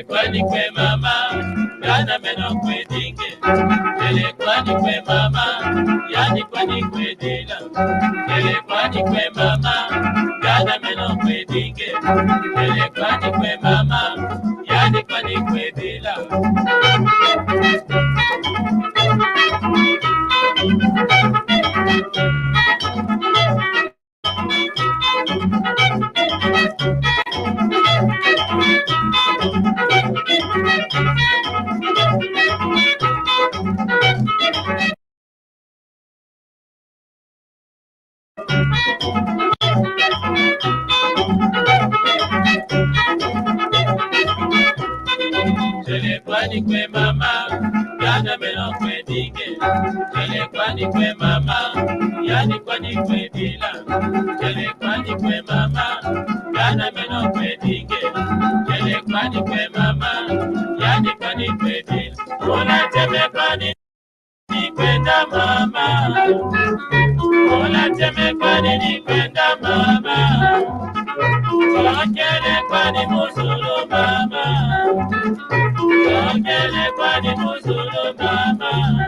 Kwani kwe mama yana meno kwe dinge, kwani kwe mama yani kwani kwe dila, kwani kwe mama yana meno kwe dinge, kwani kwe mama yani kwani kwe dila. Kwani kwe mama yana meno kwe dinge, kwani kwe mama yani kwani kwe dila, kwani kwe mama yana meno kwe dinge, kwani kwe mama yani kwani kwe dila. Unateme kwani ni kwenda mama, unateme kwani ni kwenda mama, ongele kwani muzulu mama, ongele kwani muzulu mama.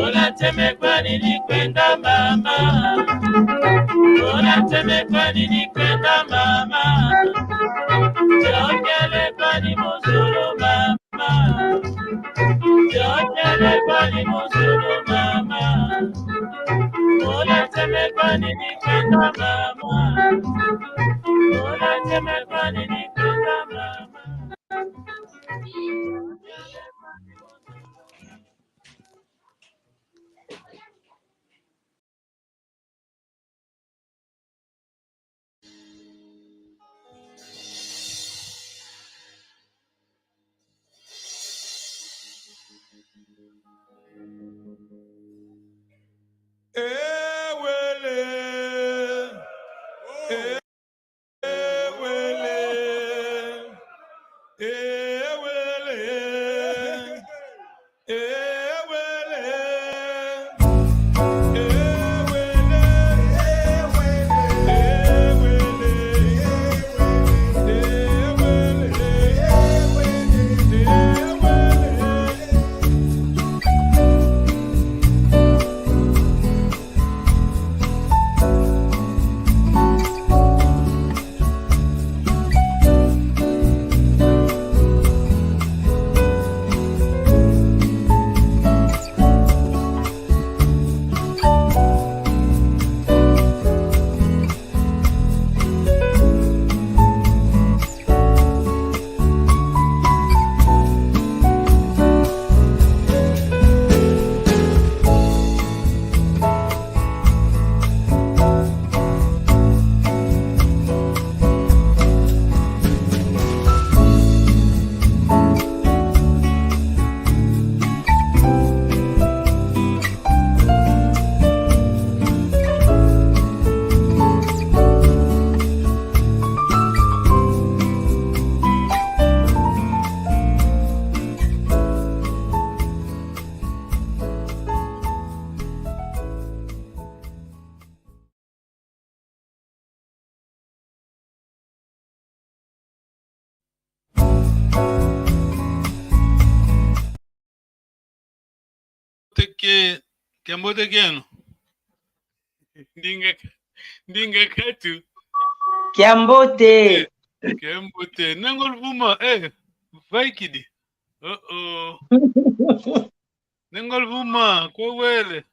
Unateme kwani ni kwenda mama, unateme kwani ni kwenda mama, ongele kwani muzulu mama, ongele kwani muzulu mama, unateme kwani ni kwenda mama, unateme kwani ni kwenda mama. ke Kembote kenu. Ndinga katu. Kiambote. Kembote. Nengol vuma. Vaikidi. Nengol vuma. Kwa wele.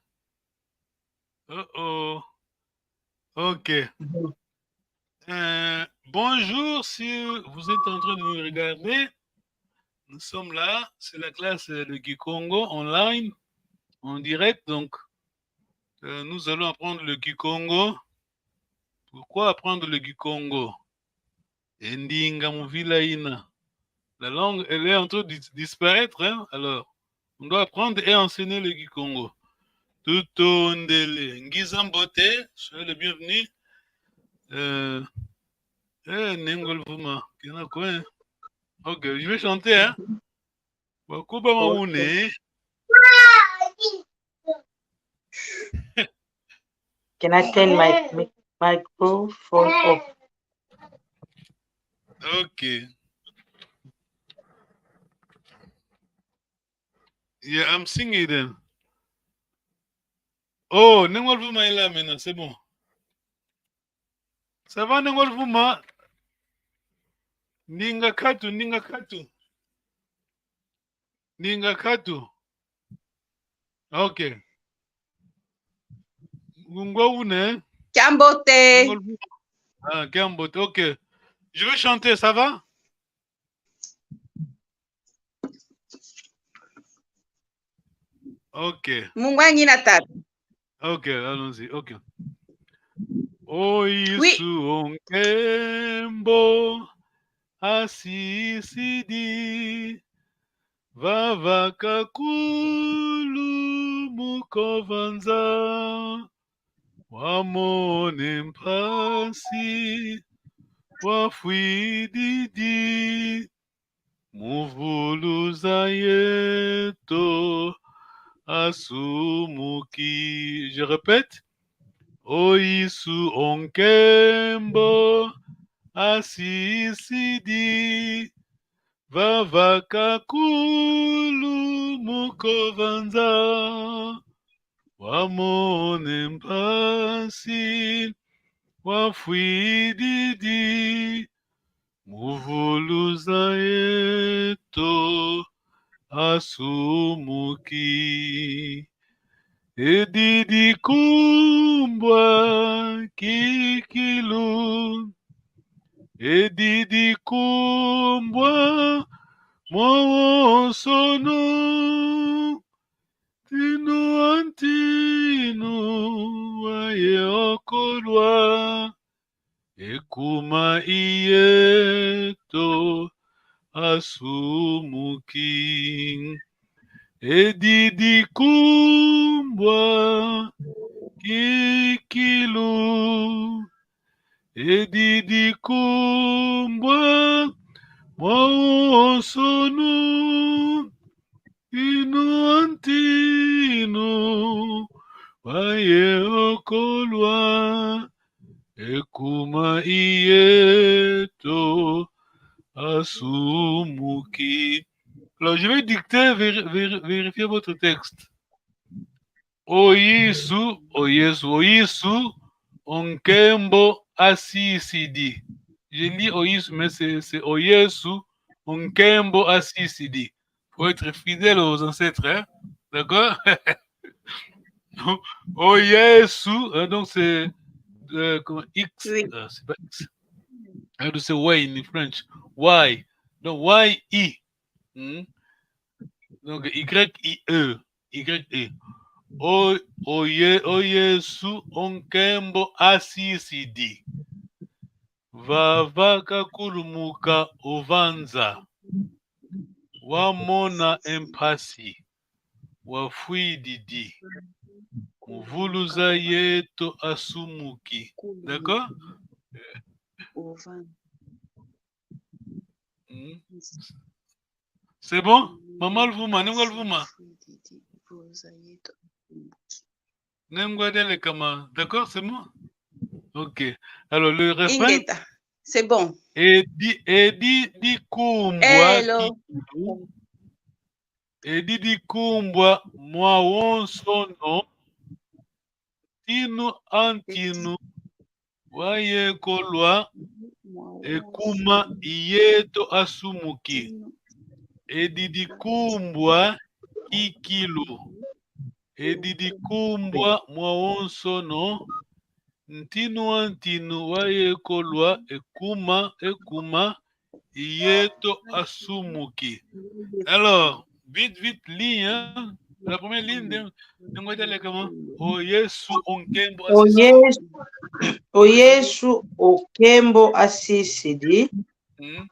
Ok. Bonjour, si vous êtes en train de nous regarder. Nous sommes là. C'est la classe de Kikongo online, en direct. Donc, nous allons apprendre le Kikongo. Pourquoi apprendre le Kikongo? Ndinga Muvilaina. La langue, elle est en train de disparaître. Hein? Alors, on doit apprendre et enseigner le Kikongo. Tutondele. Ngizambote, soyez le bienvenu. Nengol Vuma. Ok, je vais chanter. Hein? Wakuba Maoune. Can I turn my microphone off? Okay. Yeah, I'm singing then. Oh, Nengol Vuma est là maintenant, c'est bon. Ça va, Nengol Vuma? Ninga katu. Ninga katu. Ok. Gungwaoune. Kiambote. Ah, Kiambote, ok. Je vais chanter, ça va? Ok. Mungwanyi na tata. Ok, allons-y, ok. Oisu onkembo asisidi vavakakulu mukovanza wamone mpasi wafwididi muvuluza yeto asumuki. Je répète. Oisu onkembo asisidi vavakakulu mukovanza wamone mpasi wafwididi muvuluza yeto asumuki. Edidi kumbwa kikilu. Edidi kumbwa mwawosono. Tinu antinu waye okolwa. Ekuma iyeto asumuki. Edidi kumbwa kikilu. Edidi kumbwa mwawosono. Inu antinu waye okolwa. Ekuma iyeto asumuki. Alors, je vais dicter, vérifier votre texte. Oisu, onkembo asisidi. Je lis Oisu, mais c'est Oyesu, onkembo asisidi. Faut être fidèle aux ancêtres, hein? D'accord? Oyesu, donc c'est X, Oui. c'est pas X. C'est Y in French. Y. Donc Y-I. Donc Y-I-E. Y-E. Oyesu onkembo asisidi. Vavaka kulumuka ovanza. Wamona empasi. Wafwididi. Muvuluza yeto asumuki. D'accord? C'est bon? Maman Vuma, Nemgal Vuma. Nemgadele Kama. D'accord, c'est bon? Ok. Alors, le refrain. Ingeta. C'est bon. Edi kumbwa Hello. kikilu. Edidi kumbwa mwa wonsono tinu antinu wayekolwa ekuma iyeto asumuki. Edidi kumbwa kikilu. Edidi kumbwa mwa wonsono ntinu antinu wayekolwa ekuma iyeto asumuki. Alors, vite, ligne, hein? La première ligne, comment? O Yesu onkembo asisi. O Yesu okembo asisidi. Non,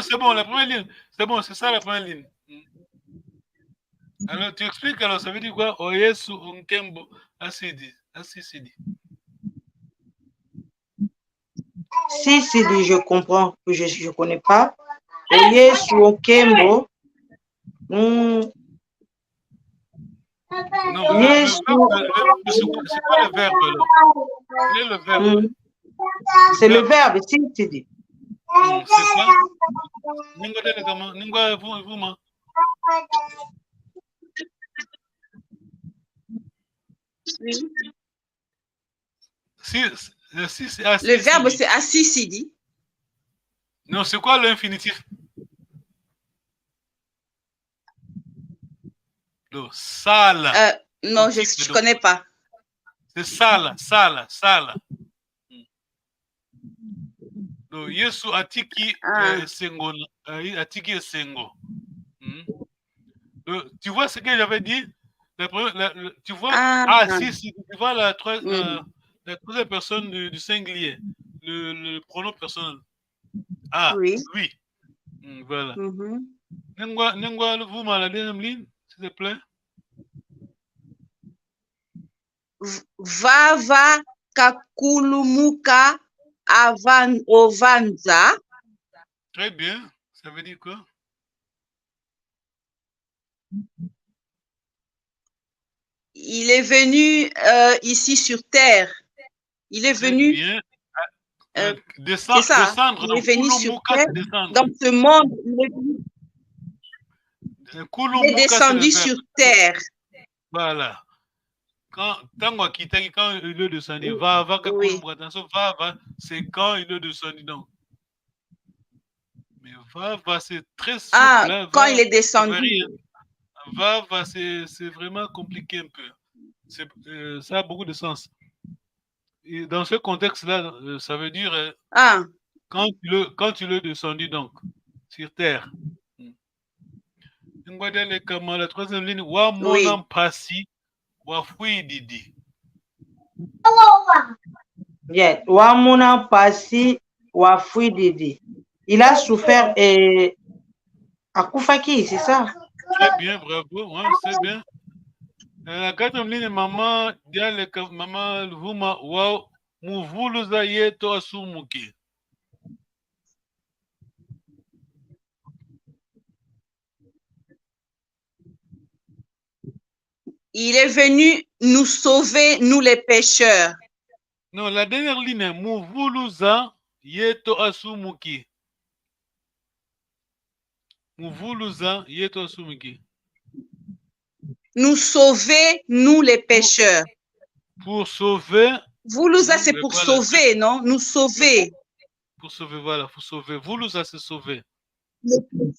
c'est bon, la première ligne. C'est bon, c'est ça la première ligne. Alors, tu expliques, alors, ça veut dire quoi? O Yesu onkembo asisidi. Sisidi, je comprends, je connais pas. O Yesu okembo. Non, Yesu. C'est quoi le verbe là? Quel est le verbe? C'est le verbe, sisidi. C'est quoi? Le verbe, c'est assisidi. Non, c'est quoi l'infinitif? Non, sala. Non, je ne connais pas. C'est sala. Donc, Yesu atiki sengo. Atiki sengo. Tu vois ce que j'avais dit? Tu vois, si, tu vois la troisième personne du singulier, le pronom personnel. Oui. Voilà. Nengwa, vous la deuxième ligne, s'il te plaît. Vava kakulumuka ovanza. Très bien. Ça veut dire quoi? Il est venu ici sur terre. Il est venu. Bien. C'est ça. Descendre. Il est venu sur terre. Dans ce monde, il est descendu sur terre. Voilà. Quand il est descendu, c'est quand il est descendu. Donc. Mais c'est très souple. Quand il est descendu. C'est vraiment compliqué un peu. Ça a beaucoup de sens. Et dans ce contexte-là, ça veut dire quand il est descendu donc sur terre. La troisième ligne, wa monam pasi wa fuididi. Yeah, wa monam pasi wa fuididi. Il a souffert à Koufaki, c'est ça? Très bien, bravo, ouais, c'est bien. La quatrième ligne, maman, maman, vuma, wow, muvuluza yeto asumuki. Il est venu nous sauver, nous les pécheurs. Non, la dernière ligne, muvuluza yeto asumuki. Muvuluza yeto asumuki. Nous sauver, nous les pécheurs. Pour sauver. Vuluza, c'est pour sauver, non? Nous sauver. Pour sauver, voilà, pour sauver. Vuluza, c'est sauver.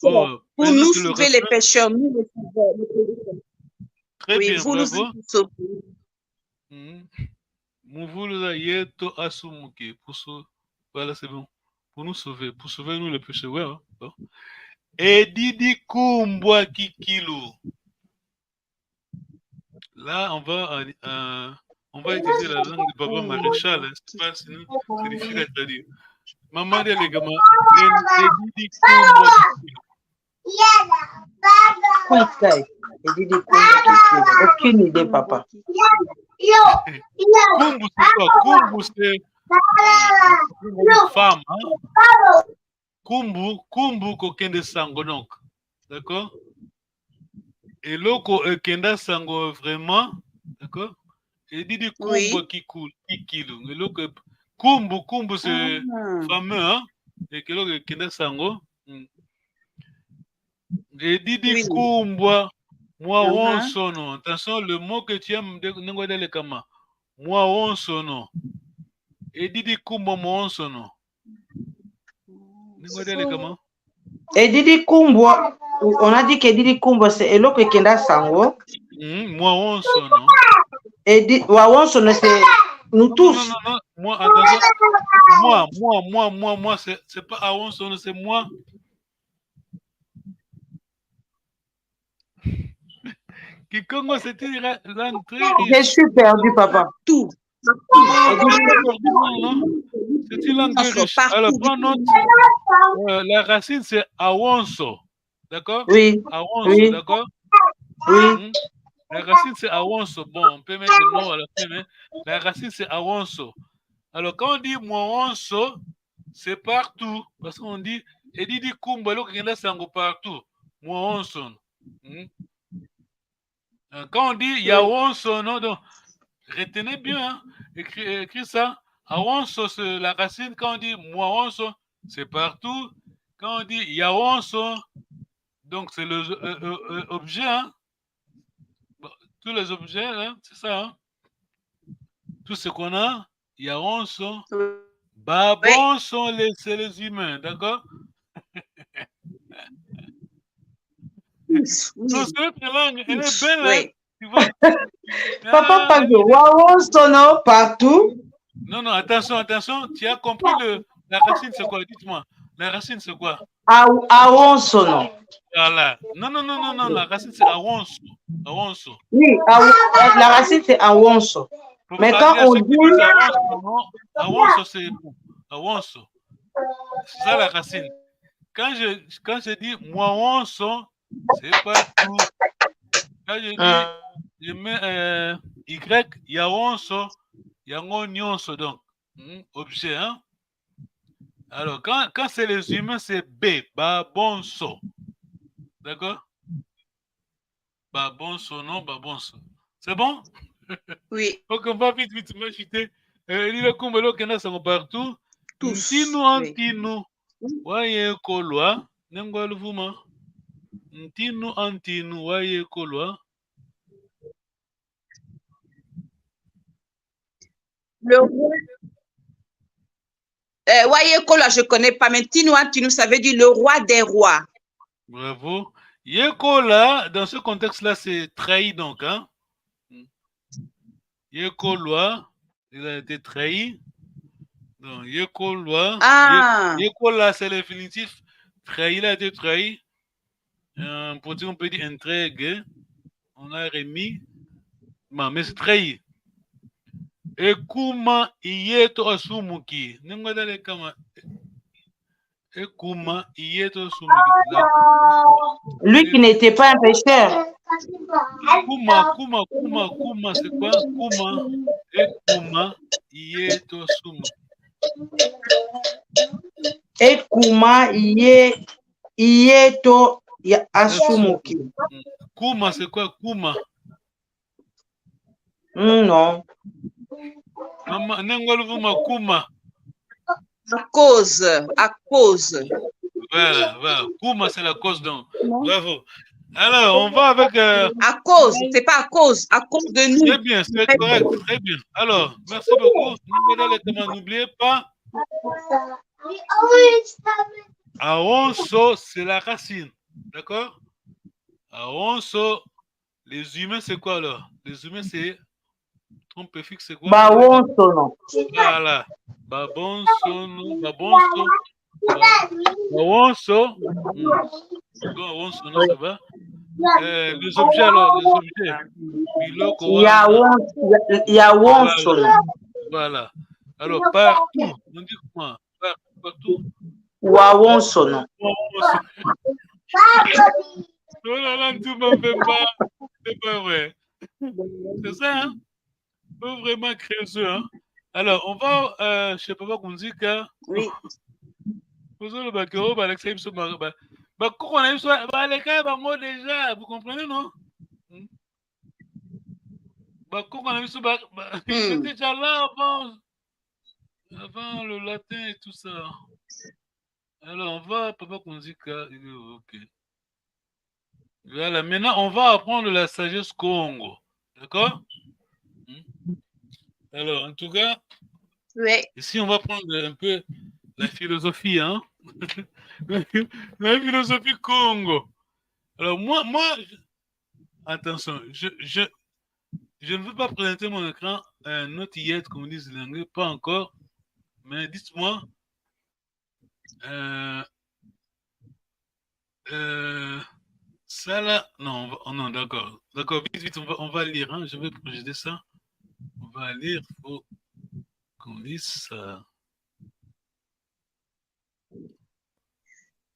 Pour nous sauver les pécheurs, nous les sauveurs. Très bien, bravo. Muvuluza yeto asumuki. Voilà, c'est bon. Pour nous sauver, nous les pécheurs. Ouais, bon. Edidi kumbwa kikilu. Là, on va utiliser la langue de Papa Maréchal. Hein. C'est pas, sinon, c'est difficile à traduire. Maman de les gamins. Edidi kumbwa kikilu. Aucune idée, papa. Kumbu, c'est quoi? Kumbu, c'est une femme. Hein? Kumbu, coquin de sango, donc. D'accord? Et l'autre, kenda sango vraiment. D'accord? Et dit kumbu qui kilo. Et l'autre, kumbu, c'est fameux, hein? Et que l'autre, kenda sango. Et Didi Oui. Kumbwa, moi on Uh-huh. sono. Attention, le mot que tu aimes, le kama. Moi on sono. Et Didi Kumbwa, moi on sono. Le kama. Et Didi Kumbwa, on a dit que Didi Kumbwa, c'est Eloko Kenda Sango. Moi on sono. Et Wawon Sono, c'est nous tous. Non. Moi, attention. Moi, c'est pas Awon sono, c'est moi. Kikongo, c'était langue très riche. Je suis perdu, papa. Tout. Non. C'est une langue très riche. Alors, prends note. La racine, c'est Awonso. D'accord? Oui. Awonso, Oui. d'accord? Oui. La racine, c'est Awonso. Bon, on peut mettre le nom à la fin, mais la racine, c'est Awonso. Alors, quand on dit Mwonso, c'est partout. Parce qu'on dit, et dit Kumbalo, qu'il y a partout. Mwonso. Quand on dit Yawonso, non, donc, retenez bien, hein, écris ça. Awonso, c'est la racine. Quand on dit Mwonso, c'est partout. Quand on dit Yawonso, donc c'est l'objet. Hein. Bon, tous les objets, hein, c'est ça. Hein. Tout ce qu'on a, Yawonso. Babon sont c'est les humains, d'accord? Oui. Cette langue, elle est belle, Oui. hein, tu vois? Papa, pas de Wawon Sono partout. Non, attention, tu as compris la racine, c'est quoi? Dites-moi, la racine, c'est quoi? Awon Sono. Voilà. Non, la racine, c'est Awonso. Awonso. Oui, la racine, c'est Awonso. Mais quand on dit... Awonso, c'est Awonso. C'est ça la racine. Quand je dis Mwawonso, c'est pas tout. Quand je dis, je mets Y, Yawonso, Yango Nyonso, donc, objet, hein. Alors, quand c'est les humains, c'est B, Babonso. D'accord? Babonso, non, Babonso. C'est bon? Oui. Donc, on va vite, m'acheter. Il y a comme l'eau qui est partout. Tous. Ntinu, waye kolwa, nengwa luvuma. Ntinu, waye kolwa. Le roi. Wayekola, je ne connais pas, mais Tinu, ça veut dire le roi des rois. Bravo. Yekola, dans ce contexte-là, c'est trahi donc. Hein? Yekola, il a été trahi. Donc, Yekola. Yekola, c'est l'infinitif. Trahi, il a été trahi. Pour dire, on peut dire intrigue. On a remis. Mais c'est trahi. Ekuma iyeto asumuki. Nengodale kama. Ekuma iyeto asumuki. Lui qui n'était pas un pécheur. Kuma, c'est quoi? Kuma. Ekuma iyeto asumuki. Ekuma iyeto asumuki. Kuma, c'est quoi? Kuma. Non. Maman, Nengolvuma Kuma. À cause. Voilà. Kuma, c'est la cause donc. Bravo. Alors, on va avec... À cause, c'est pas à cause de nous. Très bien, c'est correct, très bien. Alors, merci beaucoup. N'oubliez pas. Awonso, c'est la racine. D'accord? Awonso, les humains, c'est quoi alors? Les humains, c'est... Trompe fixe, c'est quoi? Babonsono. Voilà. Babonso. Awonso, non, ça va. Les objets alors, les objets. Yawonsono. Voilà. Alors, partout. On dit comment? Partout. Wawonsono. Oh là là, tout m'en fait pas. C'est pas vrai. C'est ça, hein? Faut vraiment créer ça, hein? Alors, on va chez Papa Kunzika. Oui. Vous comprenez, non? C'était déjà là avant le latin et tout ça. Alors, on va, Papa Kunzika, ok. Voilà, maintenant on va apprendre la sagesse Congo. D'accord? Alors, en tout cas, Oui. ici on va prendre un peu la philosophie, hein? La philosophie Congo. Alors, attention, je ne veux pas présenter mon écran not yet, comme on dit en anglais, pas encore, mais dites-moi, ça là, non, non, d'accord, vite, on va lire, hein, je vais projeter ça, on va lire, il faut qu'on lise ça.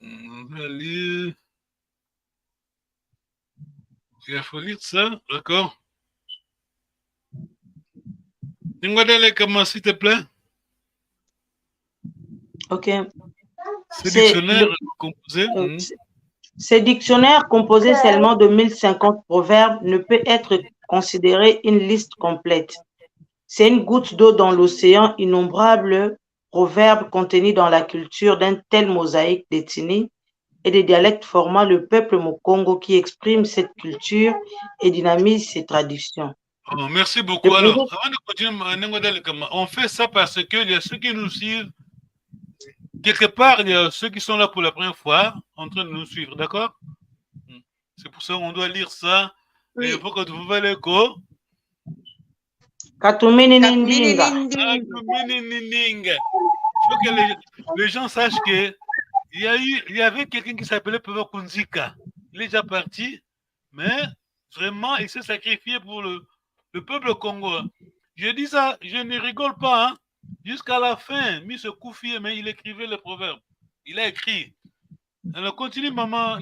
On va lire, il faut lire ça, d'accord? N'ingwadele, comment, s'il te plaît? Ok. Ce dictionnaire composé. Ce dictionnaire composé seulement de 1050 proverbes ne peut être considéré une liste complète. C'est une goutte d'eau dans l'océan, innombrables proverbes contenus dans la culture d'un tel mosaïque d'ethnies et des dialectes formant le peuple Mokongo qui exprime cette culture et dynamise ses traditions. Oh, merci beaucoup. Alors, avant de continuer, on fait ça parce qu'il y a ceux qui nous suivent. Quelque part, il y a ceux qui sont là pour la première fois en train de nous suivre, d'accord? C'est pour ça qu'on doit lire ça. Oui. Et il faut que vous voyez l'écho. Katumini Nindinga. Il faut que les gens sachent que il y avait quelqu'un qui s'appelait Peva Kunzika. Il est déjà parti, mais vraiment, il s'est sacrifié pour le peuple congolais. Je dis ça, je ne rigole pas, hein. Jusqu'à la fin, mis ce coup fier, mais il écrivait les proverbes. Il a écrit. Alors, continue, maman.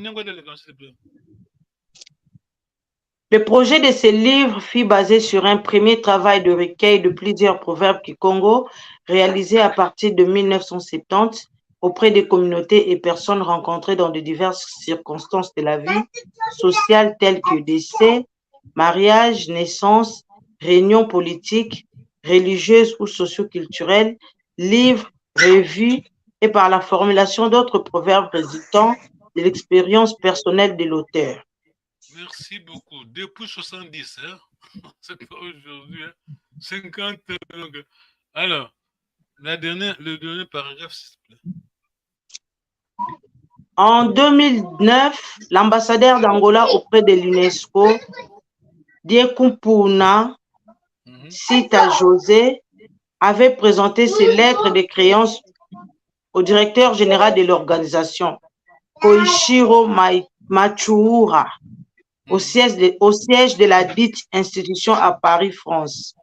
Le projet de ce livre fut basé sur un premier travail de recueil de plusieurs proverbes Kikongo réalisé à partir de 1970 auprès des communautés et personnes rencontrées dans de diverses circonstances de la vie sociale telles que décès, mariage, naissance, réunions politiques, religieuses ou socioculturelles, livres, revues et par la formulation d'autres proverbes résultant de l'expérience personnelle de l'auteur. Merci beaucoup. Depuis 70, hein? C'est pas aujourd'hui, hein? 50. Alors, le dernier paragraphe, s'il te plaît. En 2009, l'ambassadeur d'Angola auprès de l'UNESCO, Diekumpuna Sita José, avait présenté ses lettres de créance au directeur général de l'organisation, Koichiro Machuura, au siège de la dite institution à Paris, France.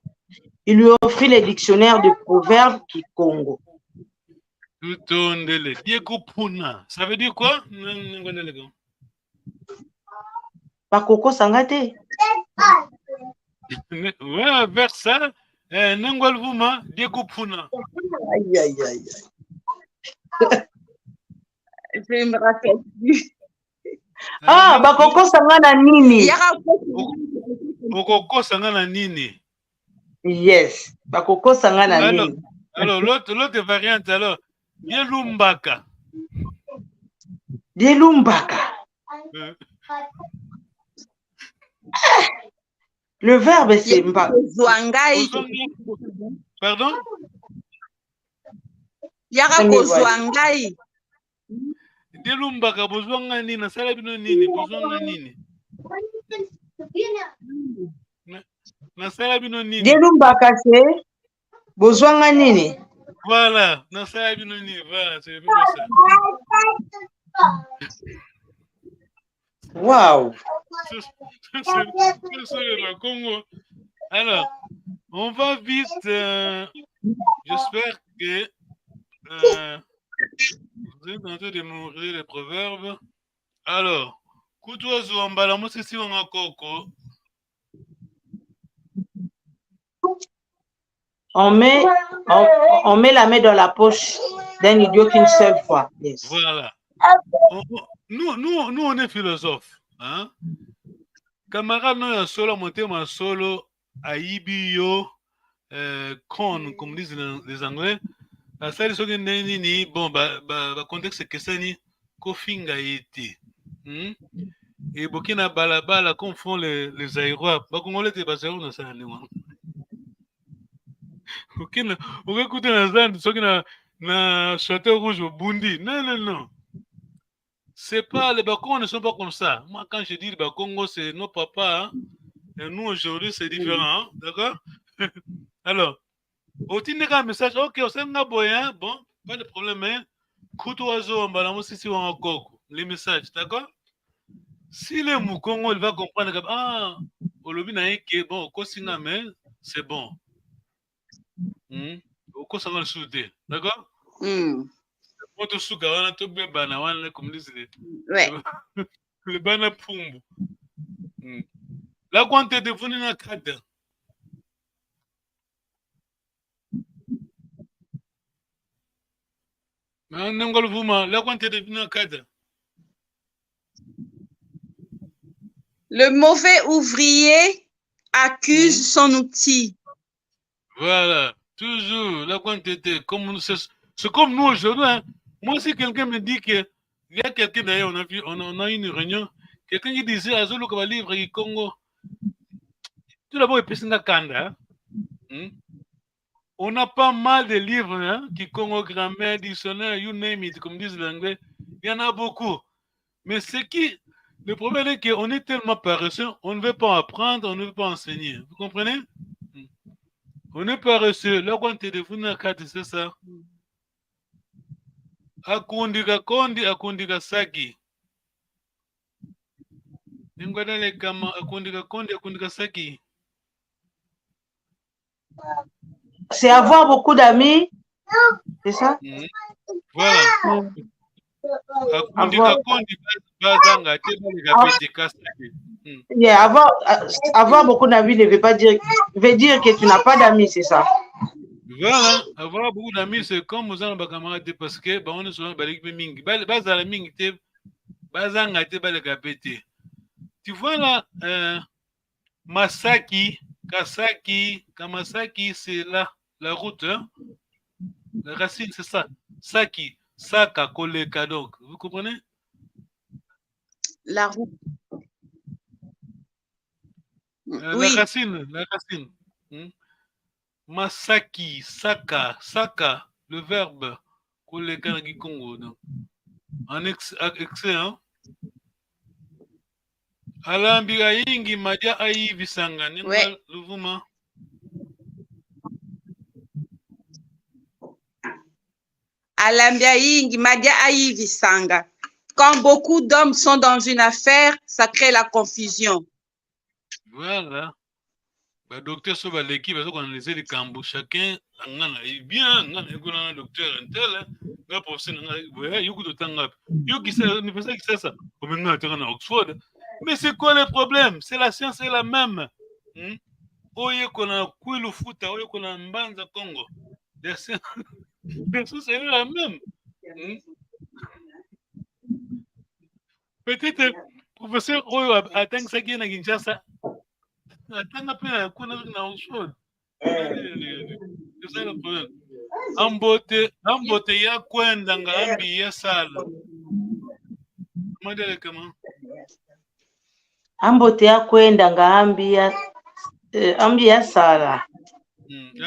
Il lui offrit les dictionnaires de proverbes Kikongo. Ça veut dire quoi? Bakoko Sangate. Ouais, vers ça. Nengwal Vuma, Diekupuna. Aïe, aïe, aïe. Je me rappelle plus. Ah, Bakoko Sangana Nini. Bakoko Sangana Nini. Yes, Bakoko Sangana Nini. Alors, l'autre variante, alors, Dielumbaka. Dielumbaka. Le verbe, c'est Zwangai. Pardon? Yarako Zwangai. Dielumbaka, bozwanga nini, nasala bino nini, bozwanga nini. Nasala bino nini. Dielumbaka, c'est bozwanga nini. Voilà, nasala bino nini, voilà, c'est bien ça. Waouh. C'est le Congo. Alors, on va vite. J'espère que vous êtes en train de m'ouvrir les proverbes. Alors, Kutuazo Ambalamo, c'est si on a coco. On met la main dans la poche d'un idiot qu'une seule fois. Yes. Voilà. Nous, on est philosophes. Hein? Camarade, nous, un solo, monté un solo, à Ibio, comme disent les Anglais. La salle de bon, contexte que ça ni kofinga été. Et Burkina Balabala, comme font les aérois. Pas Congolais, t'es pas sérieux dans ça. Burkina, on va écouter la zone, ceux qui na château rouge au Bundi. Non, non, non. C'est pas, les Bakongos ne sont pas comme ça. Moi, quand je dis les Bakongos, c'est nos papas. Hein, et nous, aujourd'hui, c'est différent. Hein, d'accord? Alors, au titre d'un message, ok, on s'est hein, bon, pas de problème, hein. Coup oiseau, on balance ici, on encore les messages, d'accord? Si le Mukongo, il va comprendre que, ah, au lobby n'a bon, mais c'est bon. Au cours, ça va le souder, d'accord? Pour tout ce qu'on a tout bien, comme disent le bana pumbu. La quantité de fou n'a qu'à dire. La quantité de fou n'a qu'à dire. Le mauvais ouvrier accuse son outil. Voilà, toujours la quantité. C'est comme nous aujourd'hui. Hein. Moi, si quelqu'un me dit qu'il y a quelqu'un d'ailleurs, on a une réunion, quelqu'un qui disait à Zulu qu'on va livre au Congo. Tout d'abord, il peut s'en Kanda. On a pas mal de livres hein, qui Congo grammaire, dictionnaire, you name it, comme disent l'anglais. Il y en a beaucoup. Mais le problème est qu'on est tellement paresseux, on ne veut pas apprendre, on ne veut pas enseigner. Vous comprenez? On est paresseux. Là, quand tu es devenu un cadre, c'est ça. Akundika kondi, akundika saki. N'ingwadale kama akundika kondi, akundika saki. C'est avoir beaucoup d'amis, c'est ça? Voilà. Akundika kondi, bazanga, yeah, avoir beaucoup d'amis ne veut pas dire, veut dire que tu n'as pas d'amis, c'est ça? Voilà, avoir beaucoup d'amis, c'est comme aux gens camarades parce que on est souvent balek mingi. Bazala mingi te bazanga te baleka pété. Tu vois là, Masaki, Kasaki, Kamasaki, c'est là, la route, hein? La racine, c'est ça. Saki, Saka, Koleka, donc. Vous comprenez? La route. La racine, la racine. Masaki, Saka, Saka, le verbe, Koleka, Congo. En excès, hein? Alambira yingi maja ayi visanga ninga luvuma. Alambira yingi maja ayi visanga. Quand beaucoup d'hommes sont dans une affaire, ça crée la confusion. Voilà. Bah, docteur Soba l'équipe, parce qu'on analyse les cambos, chacun est bien, un docteur intel, un professeur, il y a beaucoup de temps. Il y a qui sait ça. Comme à Oxford. Mais c'est quoi le problème? C'est la science est la même. Oye qu'on a Kouilou Fouta, oye qu'on a Mbanza Congo. La science est la même. Peut-être, professeur Oyo attend ça qui est à Kinshasa. Attends un peu à Oxford. C'est ça le problème. Ambote ya kwenda ngambi ya sala. Modele comment? Ambote ya kwenda ngambi ya sala.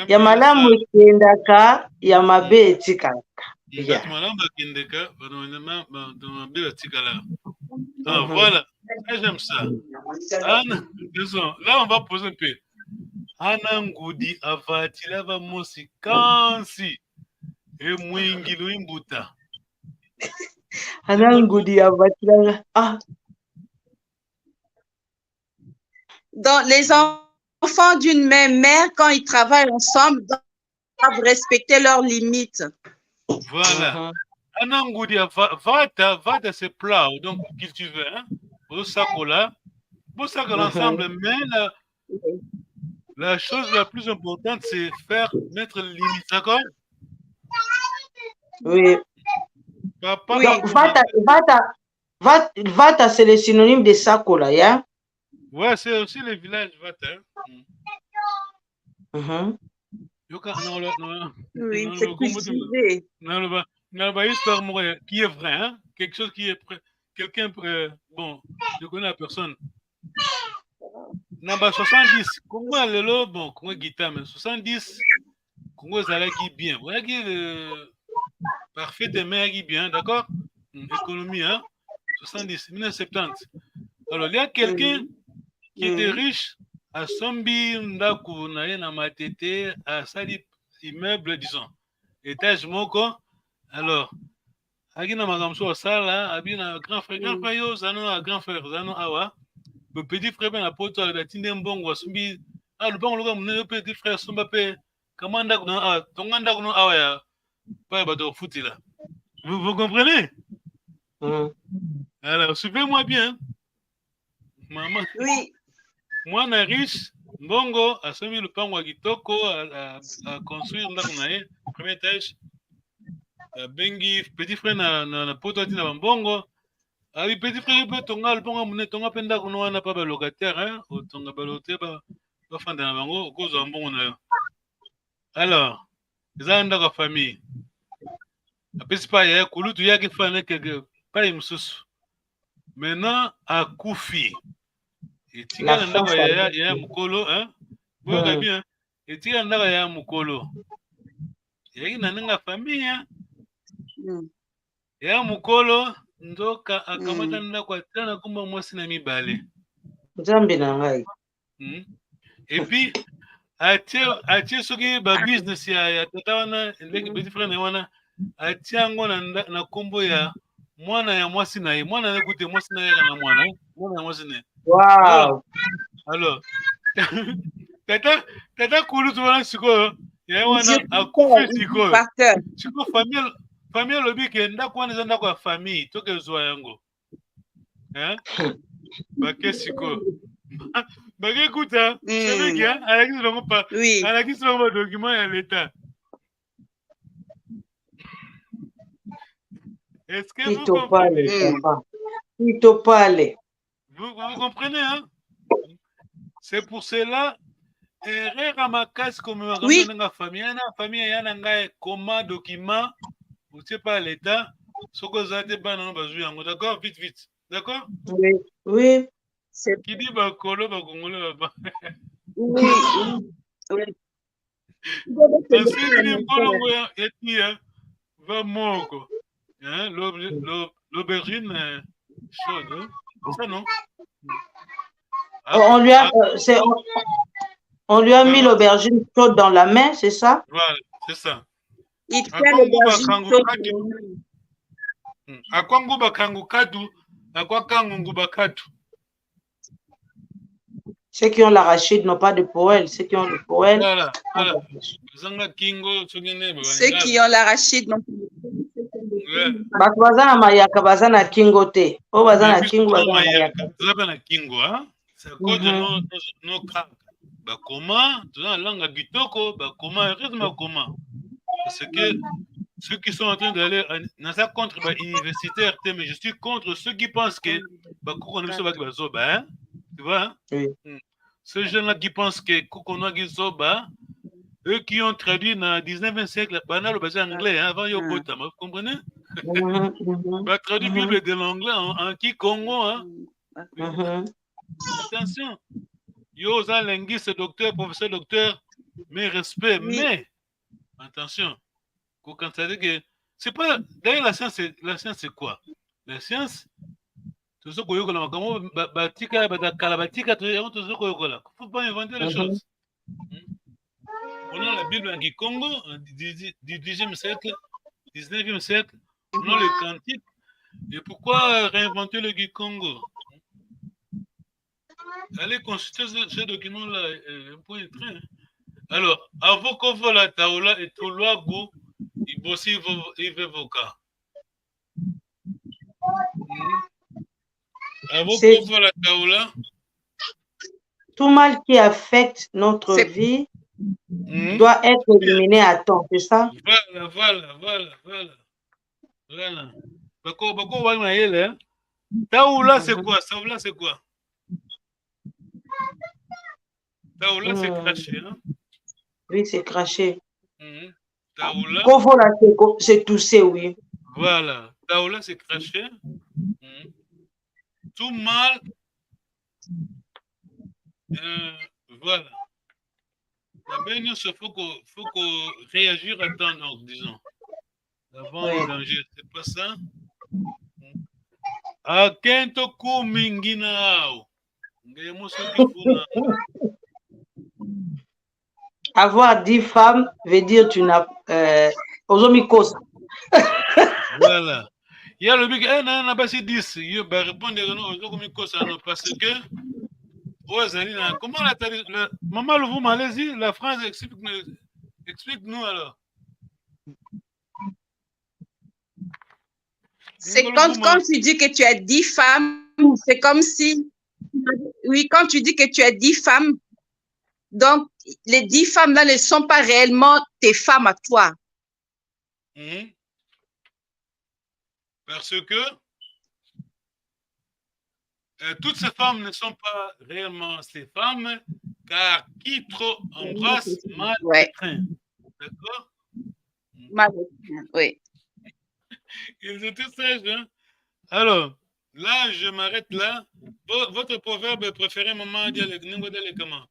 Ya malamu kendaka ya mabe tikaka. Ya malamu kendaka tikala. Ah voilà, j'aime ça. Là on va poser un peu. Anangudi avatila va mosi kansi e mwingi luimbuta. Anangudi avatila Donc les enfants d'une même mère, quand ils travaillent ensemble, doivent respecter leurs limites. Voilà. Anangudi vata c'est plat, donc cultiver, hein. Vous sacola ensemble, mais la chose la plus importante, c'est mettre les limites, d'accord? Oui. Papa, donc, vata, c'est le synonyme de sakola, yeah? Ouais, c'est aussi le village vata. Oui, c'est cultivé. Dans histoire qui est vrai, hein? Quelque chose qui quelqu'un, bon, je connais la personne. Namba 70, Congo a lelo, bon, Congo guitare, mais 70, Congo Zalaki bien. Vous voyez parfait et meilleur bien, d'accord? Économie, hein? 70, 1970. Alors, il y a quelqu'un qui était riche à Sombi, Ndaku, na Matete, à Sali immeuble, disons. Étage moko. Alors, Agina Magamso, Sala, Abina, grand frère, yo, Zano, grand frère, Zano, Awa. Le petit frère, ben, la pote, la Tindembongo, Sombi, le bon, le petit frère, Sombape, comment Ndaku, Tonganda, Awa, ya, pas de foot là. Vous comprenez? Alors, suivez-moi bien. Maman. Oui. Moi, na riche, Mbongo a soumis le pan Kitoko à construire le premier étage. Bengi, petit frère, na poto na Mbongo. Ah oui, petit frère, il peut tonga le pan à tonga penda qu'on n'a pas de locataire, hein, au tonga baloté, bah, fin de la bango, au cause en bon. Alors, les gens de la famille. Après, c'est pas, il y a Koulou, il y a qui fait quelque pas une sous. Maintenant, à Koufi. Et tika ndako ya mukolo, hein? Boka bien. Et tika ndako ya mukolo. Yaki na famille, hein? Ya mukolo ndoka akamata ndako atana kumba mwasi na mibale. Nzambe na ngai. Et puis atie soki ba business ya tata wana ndeki petit frère na wana atia ngo na kombo ya mwana ya mwasi na ye. Mwana na kute mwasi na ye kana mwana, mwana ya mwasi na ye. Wow. Alors, tata Koulou, tu vois, sikoyo, ya wana akufi sikoyo. Siko famille lobi ke ndako wana ndako ya famille, toke zwa yango. Hein? Bake sikoyo. Bake kuta, c'est bien, alakisi longo pa. Oui. Alakisi longo document ya l'état. Est-ce que vous comprenez? Vous comprenez, hein? C'est pour cela, erreur à ma casse comme ma famille, il y a un comment document, vous savez pas l'État, ce que vous avez besoin, d'accord? Vite, vite, d'accord? Oui, oui. Qui dit Bakolo, Bakongolo, Baba? Oui, oui. Ensuite, il dit Mkolongo, et puis, va moko. L'aubergine chaude, ça non? On lui a mis l'aubergine chaude dans la main, c'est ça? Voilà, c'est ça. Il fait l'aubergine chaude. Akwangu bakangu katu, akwakangu bakatu. Ceux qui ont l'arachide n'ont pas de poêle. Ceux qui ont le poêle. Voilà, voilà. Ceux qui ont l'arachide n'ont pas de poêle. Bazana mayaka, bazana kingo te. Oh, bazana kingo, bazana mayaka. Bazana kingo, hein? C'est à cause de nos cas. Comment, dans la langue Gitoko, comment, heureusement comment. Parce que ceux qui sont en train d'aller dans ça contre universitaire, mais je suis contre ceux qui pensent que tu vois, hein? Ces jeunes-là qui pensent que eux qui ont traduit dans le 19e siècle, le anglais, hein, avant Yokota, vous comprenez? Traduit Bible de l'anglais en Kikongo, hein? Attention, yo, ça, linguiste, docteur, professeur, docteur, mais respect, mais attention, quand ça dit que c'est pas. D'ailleurs, la science, c'est quoi? La science, tout ce qu'on y a, comment batika, kalabatika, tout ce qu'on y a, faut pas inventer les choses. On a la Bible en Congo, du 10e siècle, 19e siècle, on a le cantique. Et pourquoi réinventer le Congo? Allez consulter ce document-là, un point de train. Alors, avant qu'on voit la taoula et tout le goût, il bossit voca. Avant qu'on voit la taoula. Tout mal qui affecte notre vie doit être éliminé à temps, c'est ça? Voilà. Taoula, c'est quoi? Taoula, c'est quoi? Taoula, c'est craché, hein? Oui, c'est craché. Taoula. Kofola, c'est toussé, oui. Voilà. Taoula, c'est craché. tout mal. Voilà. Il faut qu'on réagisse à temps, donc, disons. Avant le danger, c'est pas ça. Akento kuminginao. Avoir 10 femmes veut dire tu n'as osomikos. Voilà. Il y a le big n'a pas si 10. Il va répondre parce que comment la maman le vous Malaisie, la France explique-nous alors. C'est quand tu dis que tu as 10 femmes, c'est comme si, oui, quand tu dis que tu as 10 femmes, donc les 10 femmes là ne sont pas réellement tes femmes à toi. Parce que toutes ces femmes ne sont pas réellement ces femmes, car qui trop embrasse mal étreint. D'accord? Mal étreint, oui. Ils étaient sages, hein? Alors, là, je m'arrête là. Votre proverbe préféré, maman, dit le comment?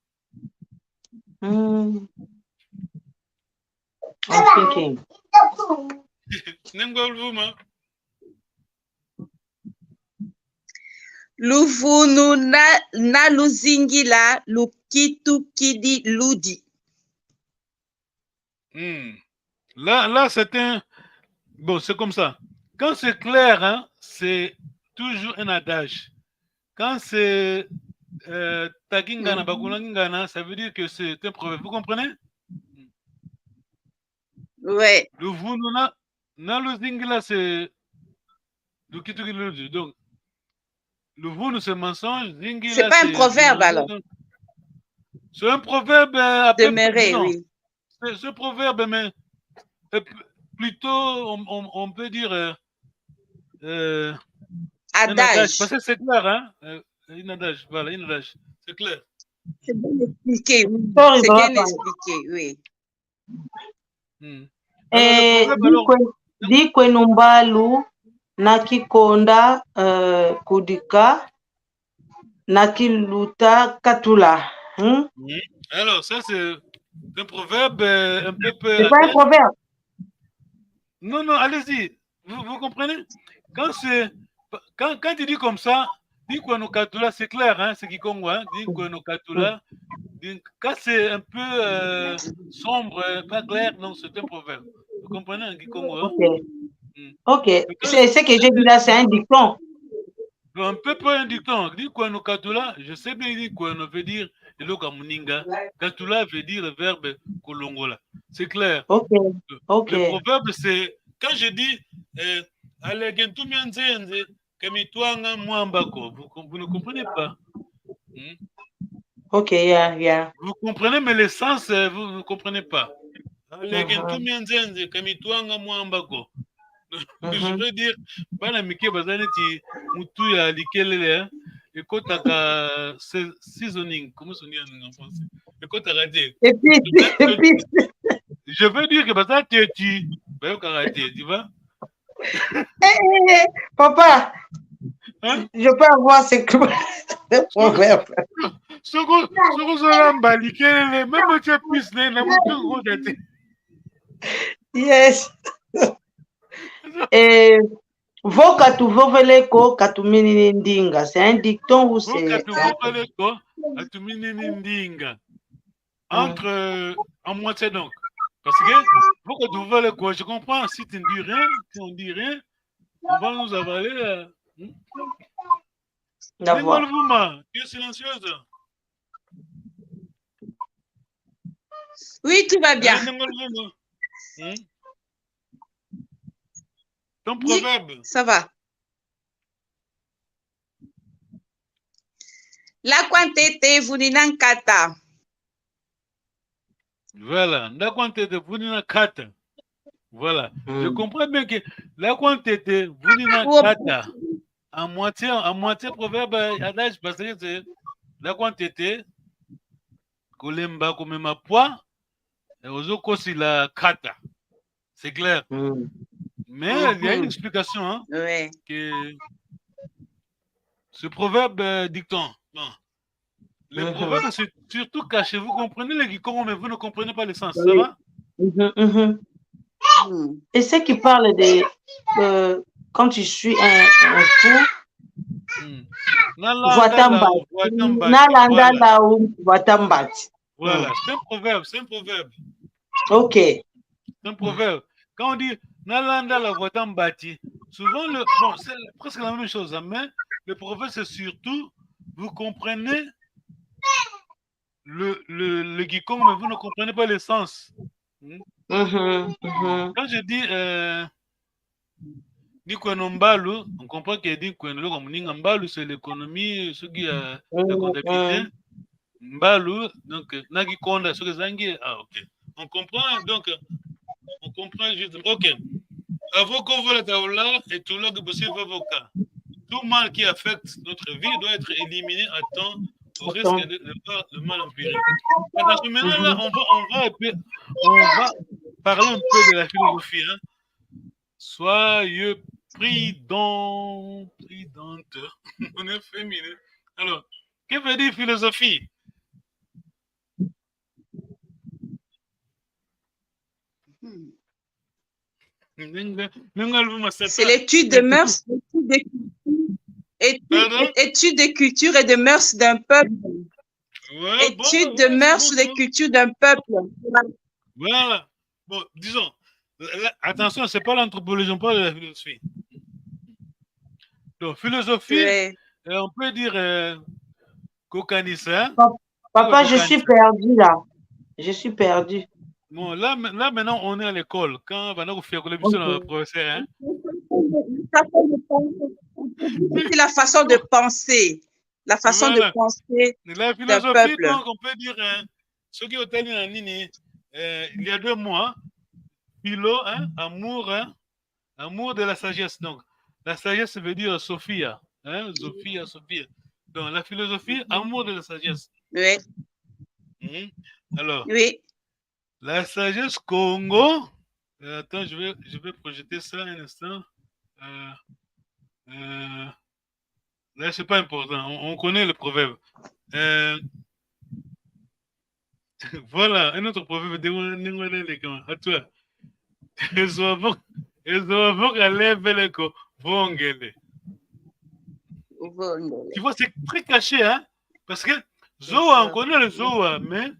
I'm thinking. Luvunu na luzingila lukitu kidi ludi. Là, c'est un... Bon, c'est comme ça. Quand c'est clair, hein, c'est toujours un adage. Quand c'est Tagingana, Bakulangana, ça veut dire que c'est un proverbe. Vous comprenez? Oui. Le Vununa, Naluzingila, c'est le Kitukiludi. Donc, le Vunu, c'est mensonge. C'est pas un proverbe alors. C'est un proverbe. Demeuré, oui. Ce proverbe, mais plutôt, on peut dire. Adage. Parce que c'est clair, hein? Une adage, voilà, une adage. C'est clair. C'est bien expliqué, oui. C'est bien expliqué, oui. Di kwenumbalu nakikonda kudika nakiluta katula. Alors, ça, c'est un proverbe un peu... C'est pas un proverbe? Non, allez-y. Vous comprenez? Quand tu dis comme ça, dis quoi no katula, c'est clair, hein, c'est Kikongo, hein, dis quoi no katula. Quand c'est un peu sombre, pas clair, non, c'est un proverbe. Vous comprenez, un Kikongo, hein? Ok. C'est ce que j'ai dit là, c'est un dicton. Un peu pas un dicton. Dis quoi no katula, je sais bien dire quoi no veut dire le kamuninga. Katula veut dire le verbe kolongola. C'est clair. Ok. Le proverbe, c'est quand je dis vous ne comprenez pas. Ok, yeah. Vous comprenez, mais le sens, vous ne comprenez pas. Je veux dire, seasoning, comment se dit en français? Je veux dire que ça, tu vois? Papa, hein? Je peux avoir ce proverbe. Yes. Vo katu voveleko katumini ndinga. C'est un dicton ou c'est... Entre en moitié donc. Parce que je comprends, si tu ne dis rien, si on ne dit rien, on va nous avaler. D'accord. Tu es silencieuse. Oui, tout va bien. Ton proverbe. Ça va. La quantité vuninankata. Voilà, la quantité vuninakata. Voilà. Je comprends bien que la quantité vuninakata, en moitié proverbe adage, parce que c'est la quantité kolemba comme ma poids, et aux autres aussi la kata. C'est clair. Mais il y a une explication, hein, ouais. que Ce proverbe dicton. Bon. Les proverbes, c'est surtout caché. Vous comprenez les Kikongo, mais vous ne comprenez pas le sens. Ça va? Et ce qui parle de quand tu suis un fou, Voilà, c'est un proverbe, c'est un proverbe. Ok. C'est un proverbe. Quand on dit Nalanda la Watambati, souvent, bon, c'est presque la même chose, hein, mais le proverbe, c'est surtout, vous comprenez le Kikongo, mais vous ne comprenez pas le sens. Quand je dis Nikwenombalu, on comprend qu'il dit Nikwenombalu, c'est l'économie, ce qui a la comptabilité. Mbalu, donc, Nagi Konda, ce que Zangi. Ah, ok. On comprend, donc, on comprend juste. Ok. Avocat vola taoula et tout là que possible avocat. Tout mal qui affecte notre vie doit être éliminé à temps au risque de voir le mal empirer. Maintenant, là, on va parler un peu de la philosophie. Hein. Soyez prudente. On est féminin. Alors, que veut dire philosophie? C'est l'étude de mœurs, étude de culture et de mœurs d'un peuple. Ouais, étude de mœurs et de culture d'un peuple. Voilà. Bon, disons, attention, c'est pas l'anthropologie, on parle de la philosophie. Donc, philosophie, on peut dire cocanissa. Papa, je suis perdu là. Je suis perdu. Bon, là maintenant, on est à l'école. Quand on va faire le professeur, hein? C'est la façon de penser. La façon de penser. La philosophie, donc, on peut dire, ce qui est il y a 2 mois, philo, hein, amour, hein, amour de la sagesse. Donc, la sagesse veut dire Sophia. Hein, Sophia. Donc, la philosophie, amour de la sagesse. Oui. Alors, oui. La sagesse Congo. Attends, je vais projeter ça un instant. Là, c'est pas important. On connaît le proverbe. Voilà, un autre proverbe. À toi. Tu vois, c'est très caché, hein? Parce que Zoa, on connaît le Zoa, mais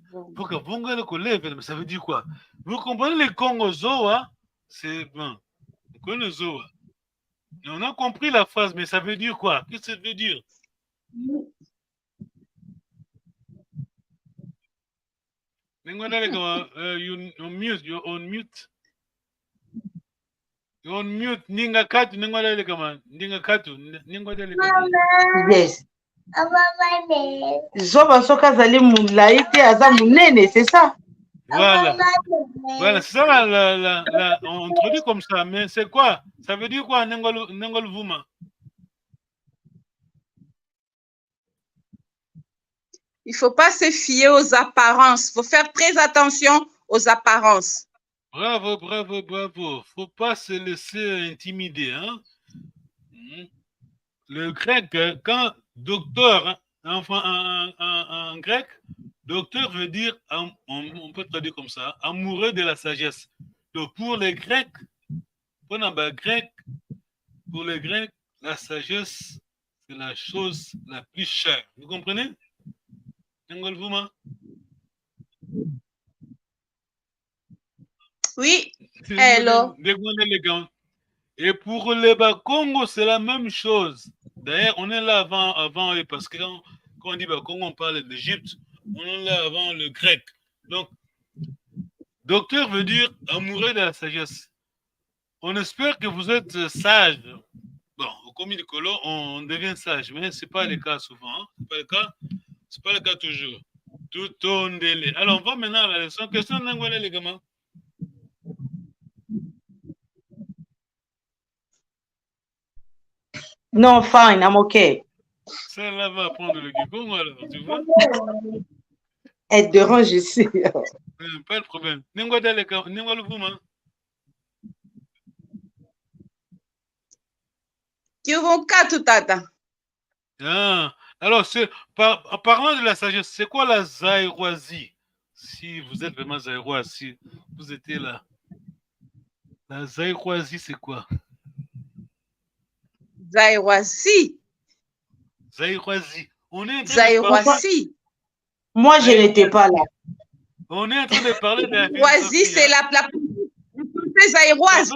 ça veut dire quoi? Vous comprenez le Congo Zoa? C'est bon. On connaît le Zoa. Et on a compris la phrase, mais ça veut dire quoi? Qu'est-ce que ça veut dire? You're on mute. You're on mute. Yes. Zoba soka zali mulai te aza munene, c'est ça? Voilà. Voilà, c'est ça, on traduit comme ça, mais c'est quoi? Ça veut dire quoi, Nengol Vuma? Il ne faut pas se fier aux apparences. Il faut faire très attention aux apparences. Bravo. Il ne faut pas se laisser intimider. Hein? Le grec, quand docteur, enfin en grec, docteur veut dire, on peut traduire comme ça, amoureux de la sagesse. Donc pour les Grecs, pour les Grecs, la sagesse, c'est la chose la plus chère. Vous comprenez? Oui. Hello. Et pour les Bakongo, c'est la même chose. D'ailleurs, on est là avant parce que quand on dit Bakongo, on parle d'Égypte. On est là avant le grec. Donc, docteur veut dire amoureux de la sagesse. On espère que vous êtes sage. Bon, au commis de colo, on devient sage, mais ce n'est pas le cas souvent. Hein. Ce n'est pas le cas toujours. Tout au délai. Alors, on va maintenant à la leçon. Question d'Angwale, les gamins. Non, fine, I'm okay. Celle-là va prendre le Kikongo, alors, tu vois? Elle dérange ici. Pas de problème. N'engwale Vuma. Kivonka tutata. Ah, alors, en parlant de la sagesse, c'est quoi la zaïroisie? Si vous êtes vraiment zaïrois, si vous étiez là. La zaïroisie, c'est quoi? Zaïroisie. Zaïroisie. On est en train de parler. Zaïroisie. Moi, je n'étais pas là. On est en train de parler de la Zaïroisie, philosophie. c'est la pensée zaïroise.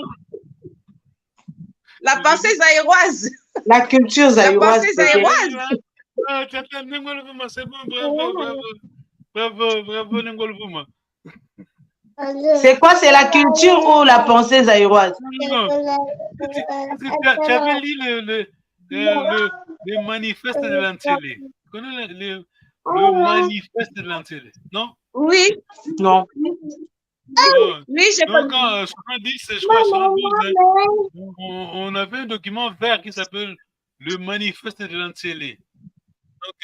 La pensée zaïroise. La culture La zaïroise. pensée zaïroise. Ah, tata, Nengol Vuma, c'est bon, bravo, bravo. Bravo, bravo, Nengol Vuma. C'est quoi? C'est la culture ou la pensée zaïroise? Non, tu avais lu le manifeste de l'Antélé. Tu connais le manifeste de l'Antélé, non? Oui. Non. Oh. Oui, j'ai pas Donc, en 70, je crois, 72, on avait un document vert qui s'appelle le manifeste de l'Antélé. Donc,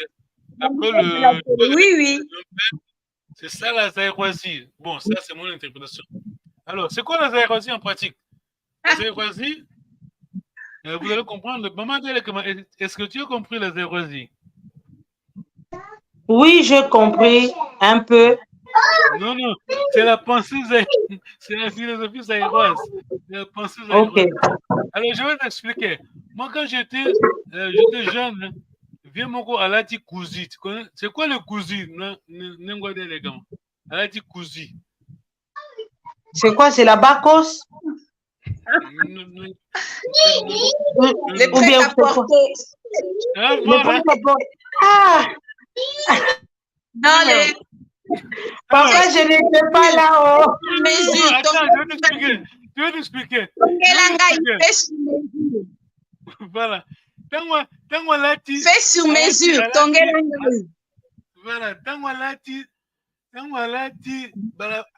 après Oui, oui. c'est ça la zaïroisie. Bon, ça, c'est mon interprétation. Alors, c'est quoi la zaïroisie en pratique? La zaïroisie, vous allez comprendre. Maman, est-ce que tu as compris la zaïroisie? Oui, j'ai compris un peu. Non, non, c'est la pensée c'est la philosophie zaïroise. C'est la pensée zaïroise. Ok. Alors, je vais t'expliquer. Moi, quand j'étais jeune, hein, viens mon go à la dit cousi. Tu connais? C'est quoi le cousi? À la dit cousi. C'est quoi? C'est la Bacchus? Les prêt-à-porter. Ah, Le voilà. prêt-à-porter. Ah! Non, les Papa, je n'étais pas là. Oh. mesures. Attends, je vais t'expliquer. Fais sur mesure. Voilà. Tango lati. Fais sur mesure. Voilà. Tango lati.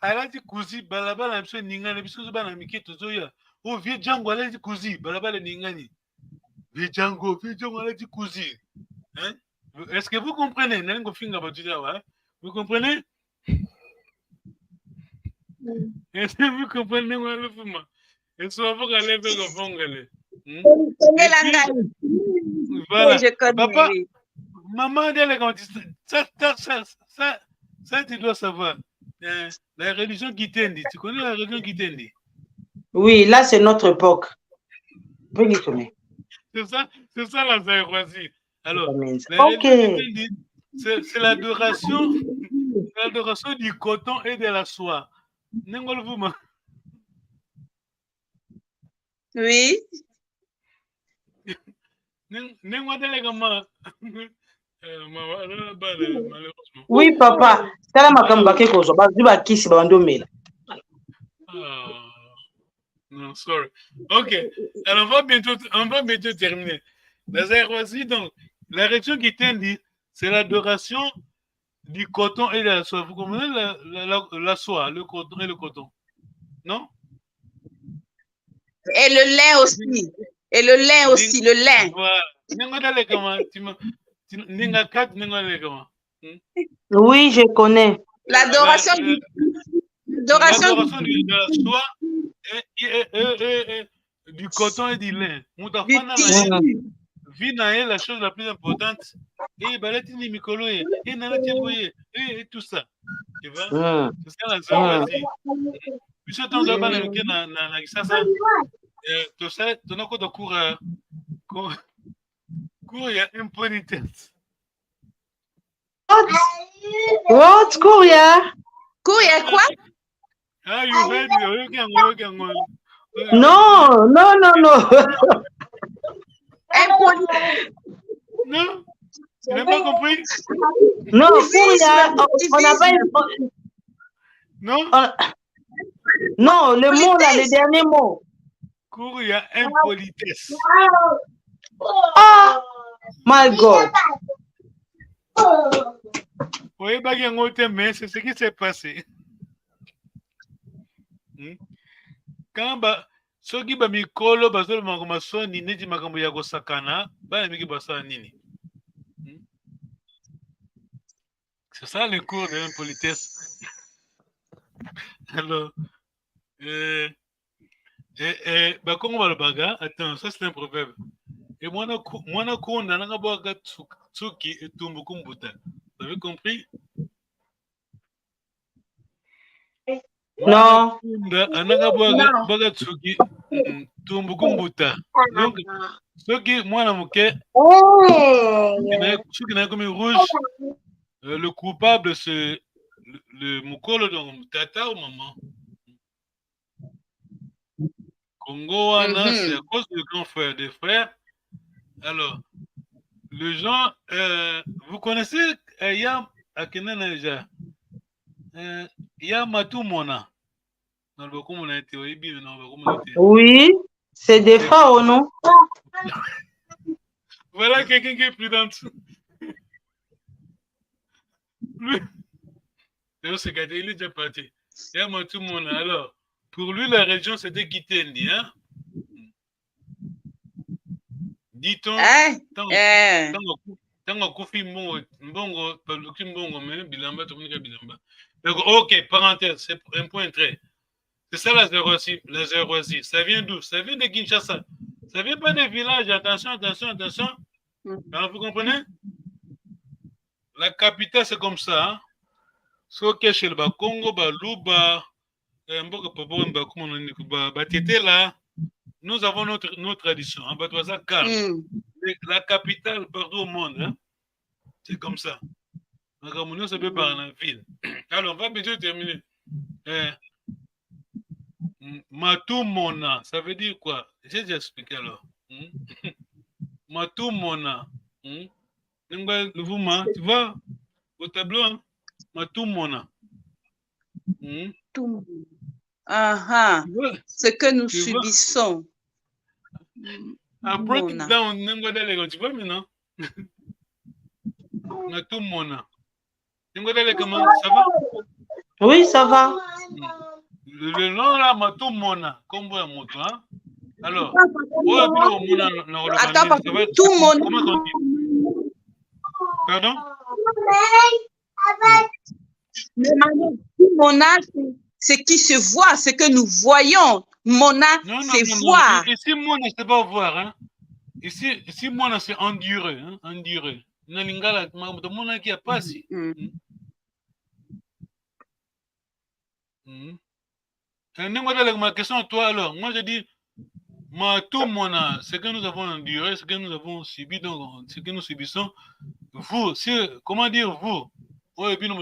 Alati kuzi balabala mso ningani biso bana miketo zoya. O vie Django alati kuzi balabala ningani. Vie Django alati kuzi. Hein? Est-ce que vous comprenez? Vous comprenez? Est-ce que vous comprenez? Est-ce que vous comprenez? Voilà. Je connais. Papa, maman, ça, tu dois savoir. La religion Gitendi. Tu connais la religion Gitendi? Oui, là, c'est notre époque. C'est ça la zaïroisie. Alors, la Ok. religion Gitendi, c'est l'adoration du coton et de la soie. Oui. Oui, papa. Non, sorry. Ok. Alors, on va bientôt terminer. La zaïroisie, donc, la religion qui dit, c'est l'adoration du coton et de la soie. Vous comprenez la soie, le coton et le coton? Non? Et le lait aussi. Et le lait aussi, le lait. Oui, je connais. L'adoration du de la soie et du coton et du lin. Vina est la chose la plus importante. Et tout ça. Tu vois? C'est ça la zaïroisie. Puis ce temps de ça, tu sais, tu n'as pas de cours, il y a un point de tête. What? Kouria? Kouria quoi? Ah, you heard me. Non, non, non, non. Non? Tu n'as pas compris? Non, Kouria, on n'a pas eu... Non? Non, le mot là, le dernier mot. Kouria, impolitesse. Ah, my God. Oui, mais c'est ce qui s'est passé. Quand soki ba mikolo bazolo makoma soni neti makambo ya kosakana bana miki basala nini? C'est ça le cours de l'impolitesse. Alors, Bakongo Balobaga, attends, ça c'est un proverbe. Et mwana konda nanga boaka tsuki et tumbu kumbuta. Vous avez compris? Non. Ananga boaka tsuki tumbu kumbuta. Donc, ce qui mwana muke, ce qui n'a comme rouge, le coupable c'est le mukolo donc tata ou maman. Congo wana, c'est à cause du grand frère des frères. Alors, les gens, vous connaissez Yam Akeneneja, Yam Matumona. Oui, c'est des pharaons, non? Voilà quelqu'un qui est plus dans dessous. Lui, c'est qu'il est déjà parti. Yam Matumona. Alors, pour lui, la région, c'était Kitendi, hein? Dit-on, tango kufi mbongo paluki mbongo mais bilamba tomunika bilamba. Ok, parenthèse, c'est un point très. C'est ça la zéroisie. Ça vient d'où? Ça vient de Kinshasa. Ça vient pas des villages. Attention. Alors, vous comprenez? La capitale c'est comme ça. Hein? Soke chez le Congo, Luba, là. Nous avons notre tradition. En Batoisa, calme. La capitale partout au monde. Hein? C'est comme ça. La communion se peut par la ville. Alors, on va bientôt terminer. Matumona, ça veut dire quoi? J'ai déjà expliqué alors. Matumona. Tu vois au tableau? Hein? Matumona. Ce que nous subissons. Break it down, tu vois maintenant? Matumona. Comment ça va? Oui, ça va. Le nom là, Matumona, comme vous moto, hein? Alors, attends, tout mon pardon? Mona, c'est qui se voit, c'est que nous voyons. Mona, c'est voir. Ici, Mona, c'est pas voir. Hein? Ici, Mona, c'est endurer. Hein? Endurer. Nalingala, Mona qui a passé. Ma question à toi alors. Moi, je dis, tout Mona, ce que nous avons enduré, ce que nous avons subi, donc, ce que nous subissons, vous, comment dire vous? Et puis nous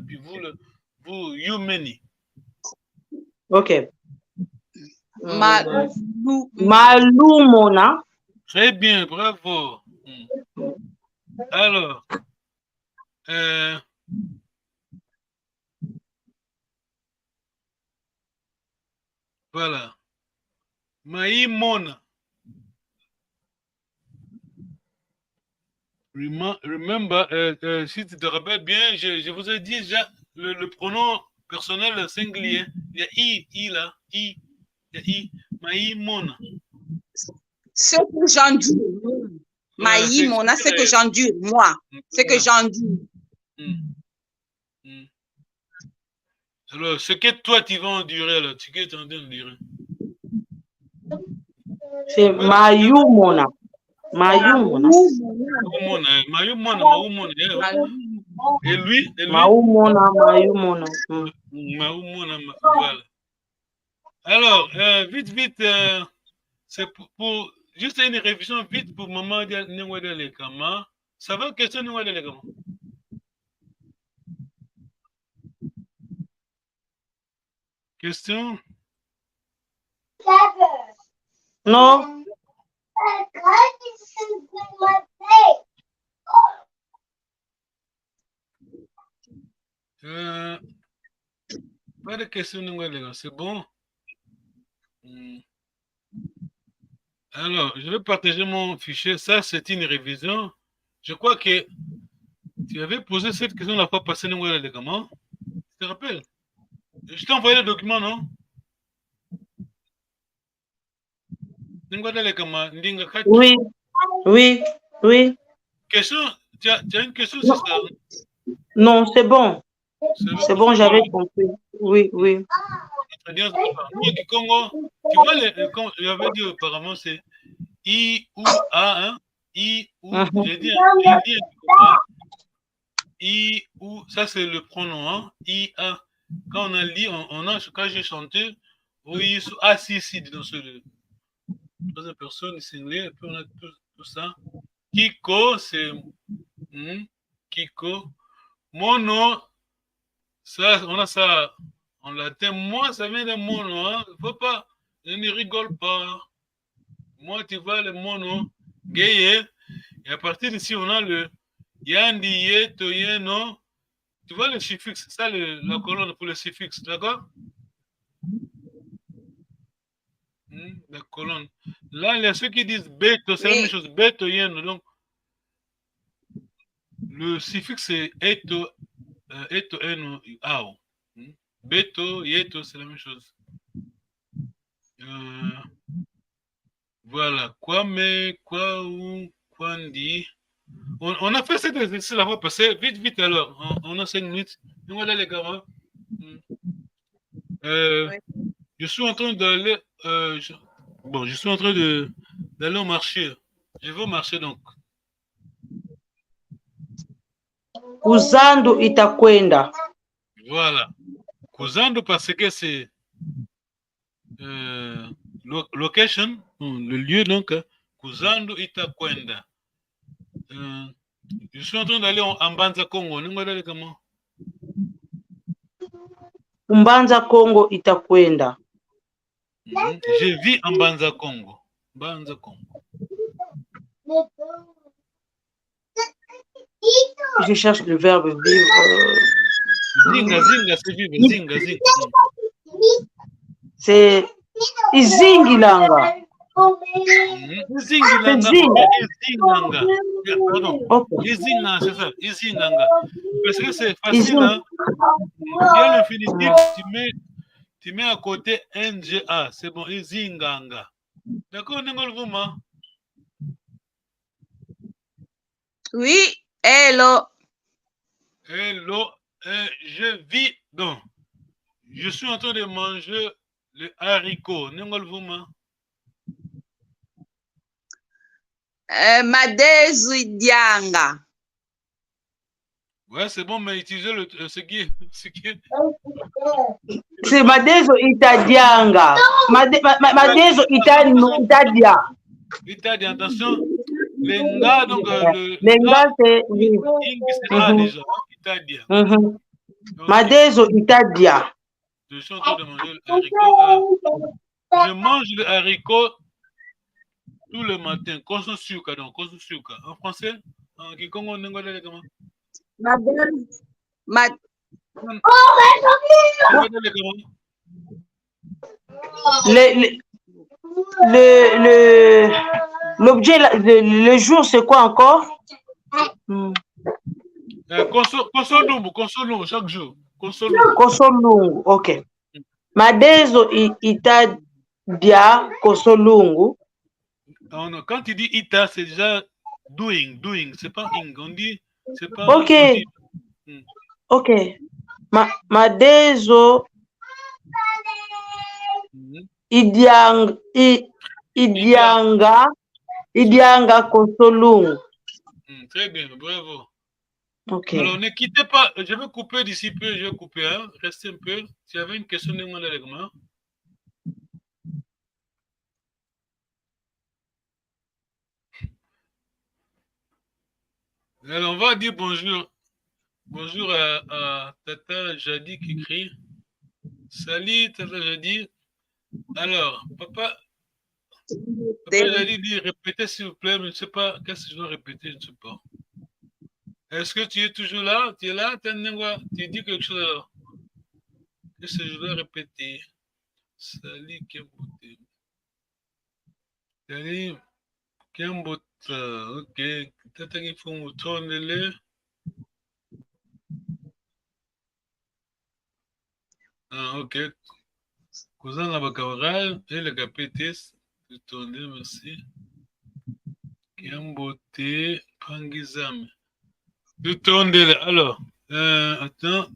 puis vous, you many. Ok. Malou Mona. Très bien, bravo. Alors, voilà. Maï Mona. Remember, si tu te rappelles bien, je vous ai dit déjà le pronom personnel singulier. Il y a I là, I. Il y a I. Maï Mona. Ce que j'endure. Maï Mona, c'est que j'endure, moi. C'est que j'endure. Alors, ce que toi tu vas endurer, là, ce que tu es en train de dire. C'est Maïou Mona. Maïou Mona. Et lui? Maïou Mona. Voilà. Alors, vite, c'est pour juste une révision vite pour maman Nengwede Kama. Ça va, question Nengwede Kama? Question? Non. Pas de question, c'est bon. Alors, je vais partager mon fichier. Ça, c'est une révision. Je crois que tu avais posé cette question la fois passée, comment? Tu te rappelles? Je t'ai envoyé le document, non? Oui. Question? Tu as une question sur ça? Non, c'est bon. C'est bon, j'avais compris. Oui. Très bien. Congo, tu vois, j'avais dit apparemment, c'est I ou A, hein? I ou, Mhm. j'ai dit, I ou, ça c'est le pronom, hein? I, A. Quand on a li, quand j'ai chanté, oui, A, si, dans ce troisième personne, singulier, et puis on a tout ça. Kiko, c'est Kiko. Mono, ça, on a ça en latin. Moi, ça vient de mono, hein? Faut pas, je ne rigole pas. Moi, tu vois le mono, gay, et à partir d'ici, on a le yandi, yeto, yeno. Tu vois le suffixe, c'est ça la colonne pour le suffixe, d'accord? La colonne. Là, il y a ceux qui disent beto, c'est la même chose, beto, yeno. Donc, le suffixe c'est eto, eno, ao. Beto, yeto, c'est la même chose. Voilà. Kwame, kwaou, kwandi. On a fait cet exercice la fois passée. Vite alors. On a 5 minutes. Voilà les gars. Je suis en train d'aller. Bon, je suis en train d'aller au marché. Je vais au marché donc. Kuzandu itakwenda. Voilà. Kuzandu parce que c'est location, le lieu donc. Kuzandu itakwenda. Je suis en train d'aller en Mbanza Congo. Comment? Mbanza Congo itakwenda. Je vis en Mbanza Congo. Mbanza Congo. Je cherche le verbe vivre. Zinga, c'est vivre. Zinga. C'est Izingilanga. Izinganga. Pardon. Okay. Izinga, c'est ça. Izinganga. Parce que c'est facile. Hein? Il y a l'infinitif, tu mets à côté NGA. C'est bon, Izinganga. D'accord, Nengolvuma? Oui, hello. Hello. Je vis donc. Je suis en train de manger le haricot. Nengolvuma? Madezu Idianga. Ouais, c'est bon, mais utilisez ce qui est. C'est Madezo Itadianga. Madezo Itadia. Itadia, attention. Lenga, donc Lenga, c'est. C'est A déjà. Itadia. Madezo Itadia. Je suis en train de manger le haricot. Je mange le haricot tout le matin. Kososuka, donc. Kososuka. En français, en Kikongo, on est comment? L'objet, le jour, c'est quoi encore? Consolungu, chaque jour. Consolungu, ok. Madezo Itadia Consolungu. Quand tu dis ita, c'est déjà doing. C'est pas ing. On dit, c'est pas. Ok. Ok. Madezo Idianga Consolungu. Très bien, bravo. Ok. Alors ne quittez pas, je vais couper d'ici peu, je vais couper, hein. Restez un peu. Si y avait une question, demandez avec moi. Alors on va dire bonjour. Bonjour à Tata Jadi qui crie. Salut Tata Jadi. Alors, Papa Jadi dit répétez s'il vous plaît, mais je ne sais pas, qu'est-ce que je dois répéter, je ne sais pas. Est-ce que tu es toujours là? Tu es là? Tu dis quelque chose alors? Qu'est-ce que je dois répéter? Salut Kembote. Salut Kembote. Ok. Tata qu'il faut me tourner le. Ah, ok. Cousin Abakawaral et le Gapetis. Tourner, merci. Kembote Pangizam. Alors, attends.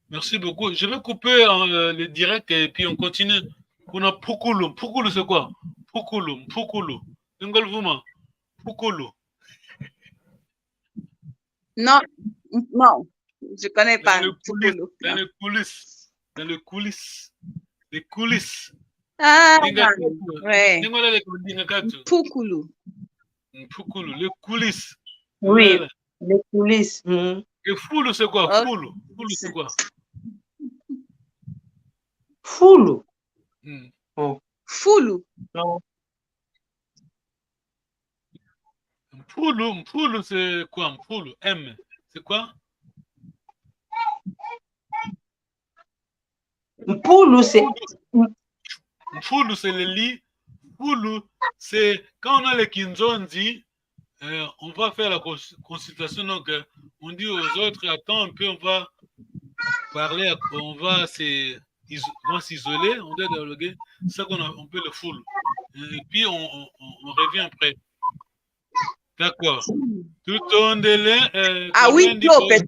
Merci beaucoup. Je vais couper le direct et puis on continue. On a Pukulu. Pukulu, c'est quoi? Mpukulu. Ngol Vuma. Mpukulu. Non, non, je connais pas. Dans Mpukulu. les coulisses. Dans les coulisses. Les coulisses. Ah, Ndingatu. ouais. Ndingolele Ndingatu. Mpukulu. Mpukulu. Les coulisses. Oui, Voilà. les coulisses. Et Foulou, c'est quoi? Ok. Foulou, c'est quoi? Foulou. Foulou. Non. Mpoulou, c'est quoi? Mpoulou, M, c'est quoi? Mpoulou, c'est... Mpoulou, c'est le lit. Mpoulou, c'est quand on a les Kinzondi, on va faire la consultation. Donc, on dit aux autres, attends un peu, on va parler, on va s'isoler, on doit dialoguer. C'est ça qu'on peut le foulou. Et puis, on revient après. D'accord. Tout en délai. Ah oui, peut-être.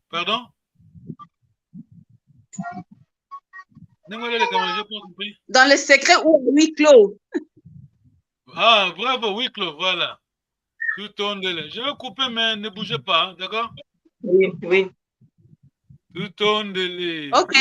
Pardon? Dans le secret ou huis clos. Ah, bravo, huis clos, voilà. Tout en délai. Je vais couper, mais ne bougez pas, d'accord? Oui, oui. Tout en délai. Ok.